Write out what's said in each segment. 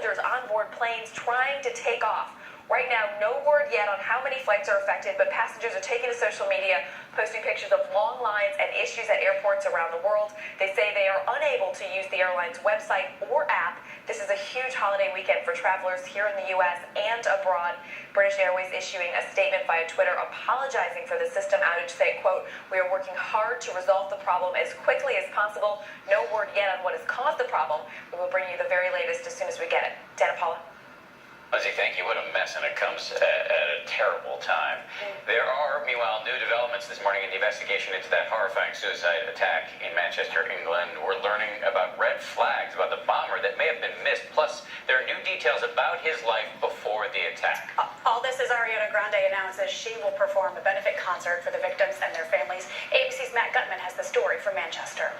passengers on board planes trying to take off. Right now, no word yet on how many flights are affected, but passengers are taking to social media, posting pictures of long lines and issues at airports around the world. They say they are unable to use the airline's website or app. This is a huge holiday weekend for travelers here in the U.S. and abroad. British Airways issuing a statement via Twitter apologizing for the system outage, saying, quote, "We are working hard to resolve the problem as quickly as possible. No word yet on what has caused the problem. We will bring you the very latest as soon as we get it." Dana Paula. Lizzie, thank you. What a mess, and it comes at a terrible time. There are, meanwhile, new developments this morning in the investigation into that horrifying suicide attack in Manchester, England. We're learning about red flags about the bomber that may have been missed. Plus, there are new details about his life before the attack. All this as Ariana Grande announces she will perform a benefit concert for the victims and their families. ABC's Matt Gutman has the story from Manchester.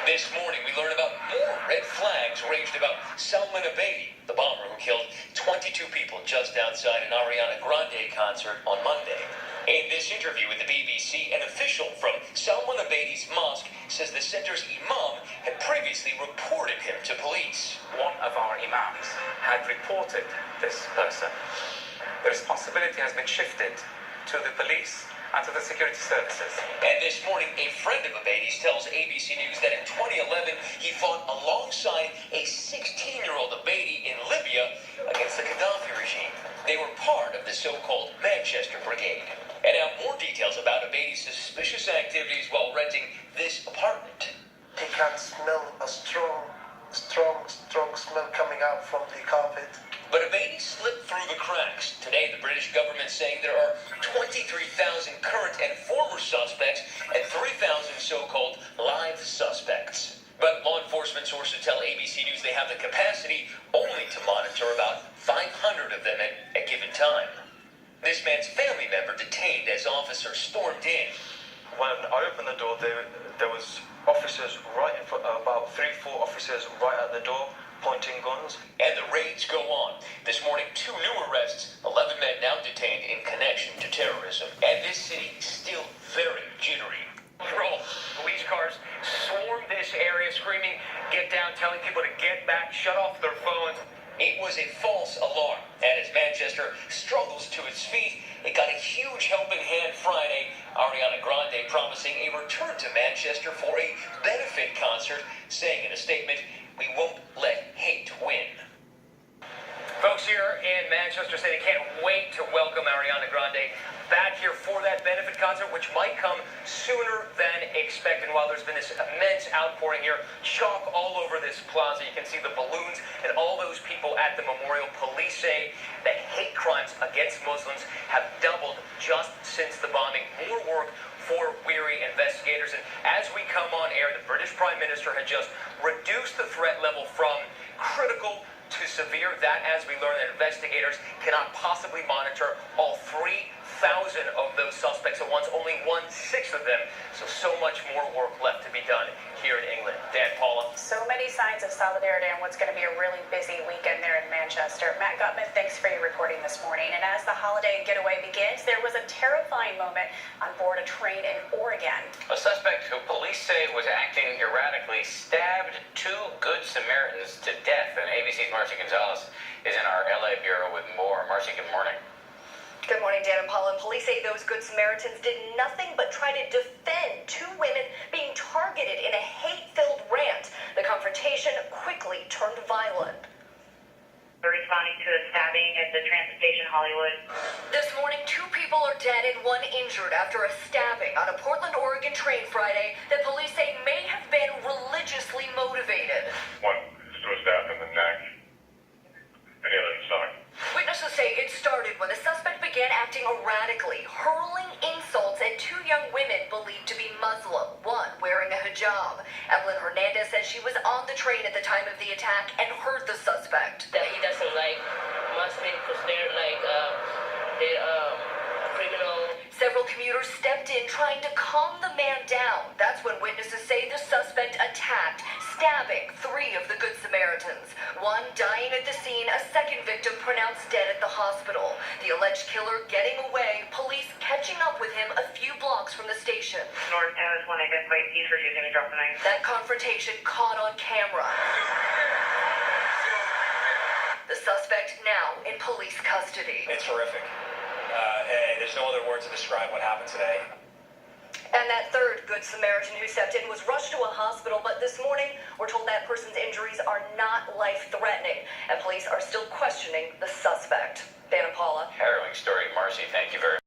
This morning, we learn about more red flags raised about Salman Abedi, the bomber who killed 22 people just outside an Ariana Grande concert on Monday. In this interview with the BBC, an official from Salman Abedi's mosque says the center's imam had previously reported him to police. One of our imams had reported this person. The responsibility has been shifted to the police and to the security services. And this morning, a friend of Abedi's tells ABC News that in 2011, he fought alongside a 16-year-old Abedi in Libya against the Gaddafi regime. They were part of the so-called Manchester Brigade. And now more details about Abedi's suspicious activities while renting this apartment. He can smell a strong smell coming out from the carpet. But Abedi slipped through the cracks. Today, the British government saying there are 23,000 current and former suspects and 3,000 so-called live suspects. But law enforcement sources tell ABC News they have the capacity only to monitor about 500 of them at a given time. This man's family member detained as officers stormed in. When I opened the door, there was officers right in front, about 3-4 officers right at the door, pointing guns. And the raids go on. This morning, 2 new arrests, 11 men now detained in connection to terrorism. And this city still very jittery. Police cars swarm this area screaming, "Get down," telling people to get back, shut off their phones. It was a false alarm. And as Manchester struggles to its feet, it got a huge helping hand Friday. Ariana Grande promising a return to Manchester for a benefit concert, saying in a statement, "We won't let hate win." Folks here in Manchester say they can't wait to welcome Ariana Grande back here for that benefit concert, which might come sooner than expected. While there's been this immense outpouring here, chalk all over this plaza. You can see the balloons and all those people at the memorial. Police say that hate crimes against Muslims have doubled just since the bombing. More work for weary investigators. And as we come on air, the British Prime Minister had just reduced the threat level from critical to severe. That, as we learn, that investigators cannot possibly monitor all 3,000 of those suspects at once, only 1/6 of them. So much more work left to be done here in England. Dan, Paula. So many signs of solidarity on what's going to be a really busy weekend there in Manchester. Matt Gutman, thanks for your reporting this morning. And as the holiday getaway begins, there was a terrifying moment on board a train in Oregon. A suspect who police say was acting erratically stabbed 2 Good Samaritans to death. And ABC's Marcy Gonzalez is in our LA bureau with more. Marcy, good morning. Good morning, Dan and Paula. Police say those Good Samaritans did nothing but try to defend 2 women being targeted in a hate-filled rant. The confrontation quickly turned violent. They're responding to a stabbing at the transit station Hollywood. This morning, 2 people are dead and 1 injured after a stabbing on a Portland, Oregon train Friday that police say may have been religiously motivated. One was stabbed in the neck, and the other in the stomach. Witnesses say it started when the suspect began acting erratically, hurling insults at 2 young women believed to be Muslim, one wearing a hijab. Evelyn Hernandez says she was on the train at the time of the attack and heard the suspect. That he doesn't like Muslims because they're like, they're criminal. Several commuters stepped in trying to calm the man down. That's when witnesses say the suspect attacked, stabbing 3 of the Good Samaritans. 1 dying at the scene, a 2nd victim pronounced dead at the hospital. The alleged killer getting away, police catching up with him a few blocks from the station. North as one identified he's refusing to drop the knife. That confrontation caught on camera. in police custody. It's horrific. There's no other word to describe what happened today. And that third Good Samaritan who stepped in was rushed to a hospital, but this morning we're told that person's injuries are not life-threatening, and police are still questioning the suspect. Dan and Paula. Harrowing story, Marcy. Thank you very much.